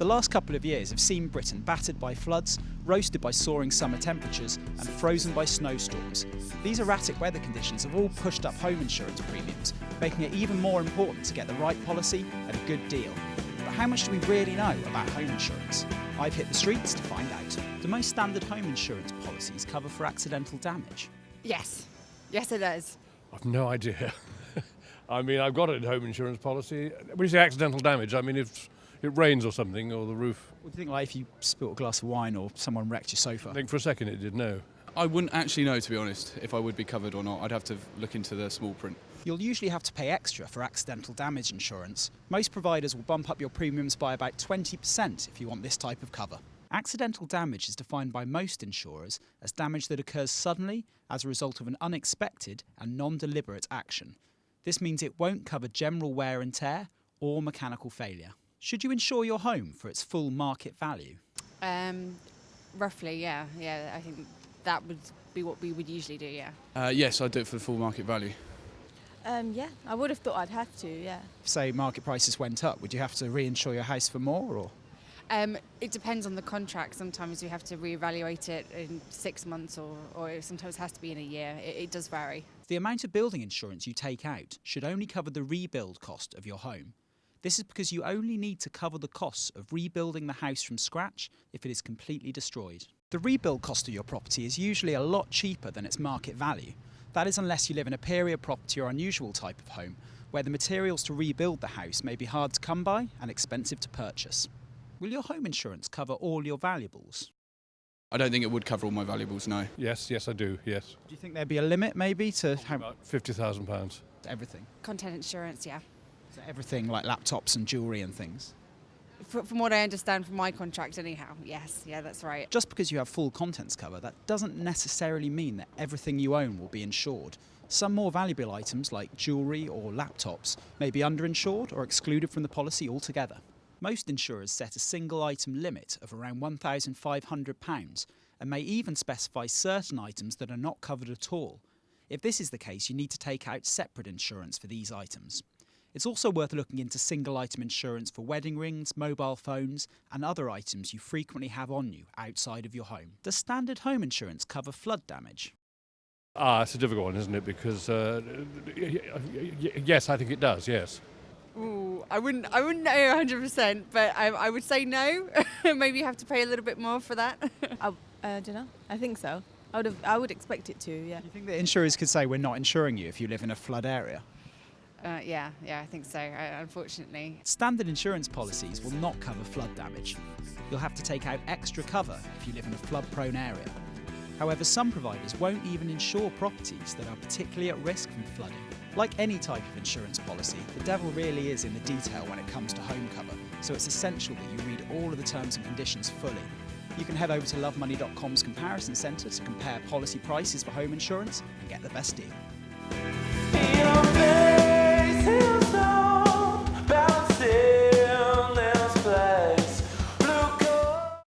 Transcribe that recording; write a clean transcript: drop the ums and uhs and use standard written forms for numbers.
The last couple of years have seen Britain battered by floods, roasted by soaring summer temperatures and frozen by snowstorms. These erratic weather conditions have all pushed up home insurance premiums, making it even more important to get the right policy at a good deal. But how much do we really know about home insurance? I've hit the streets to find out. Do most standard home insurance policies cover for accidental damage? Yes. Yes, it does. I've no idea. I mean, I've got a home insurance policy. When you say accidental damage, I mean if it rains or something, or the roof. What do you think, like if you spilt a glass of wine or someone wrecked your sofa? I think for a second it did, no. I wouldn't actually know, to be honest, if I would be covered or not. I'd have to look into the small print. You'll usually have to pay extra for accidental damage insurance. Most providers will bump up your premiums by about 20% if you want this type of cover. Accidental damage is defined by most insurers as damage that occurs suddenly as a result of an unexpected and non-deliberate action. This means it won't cover general wear and tear or mechanical failure. Should you insure your home for its full market value? Roughly, yeah. Yeah, I think that would be what we would usually do, yeah. Yes, I'd do it for the full market value. Yeah, I would have thought I'd have to, yeah. Say market prices went up, would you have to reinsure your house for more, or? It depends on the contract. Sometimes you have to reevaluate it in 6 months or sometimes it has to be in a year. It does vary. The amount of building insurance you take out should only cover the rebuild cost of your home. This is because you only need to cover the costs of rebuilding the house from scratch if it is completely destroyed. The rebuild cost of your property is usually a lot cheaper than its market value. That is unless you live in a period property or unusual type of home, where the materials to rebuild the house may be hard to come by and expensive to purchase. Will your home insurance cover all your valuables? I don't think it would cover all my valuables, no. Yes, I do, yes. Do you think there'd be a limit maybe to how About £50,000. everything? Content insurance, yeah. So everything like laptops and jewellery and things? From what I understand from my contract anyhow, yes, yeah, that's right. Just because you have full contents cover, that doesn't necessarily mean that everything you own will be insured. Some more valuable items like jewellery or laptops may be underinsured or excluded from the policy altogether. Most insurers set a single item limit of around £1,500 and may even specify certain items that are not covered at all. If this is the case, you need to take out separate insurance for these items. It's also worth looking into single item insurance for wedding rings, mobile phones and other items you frequently have on you outside of your home. Does standard home insurance cover flood damage? It's a difficult one, isn't it? Because, yes, I think it does, yes. Ooh, I wouldn't know 100%, but I would say no. Maybe you have to pay a little bit more for that. I don't know. I think so. I would expect it to, yeah. Do you think that insurers could say we're not insuring you if you live in a flood area? Yeah, I think so, unfortunately. Standard insurance policies will not cover flood damage. You'll have to take out extra cover if you live in a flood-prone area. However, some providers won't even insure properties that are particularly at risk from flooding. Like any type of insurance policy, the devil really is in the detail when it comes to home cover, so it's essential that you read all of the terms and conditions fully. You can head over to lovemoney.com's comparison centre to compare policy prices for home insurance and get the best deal.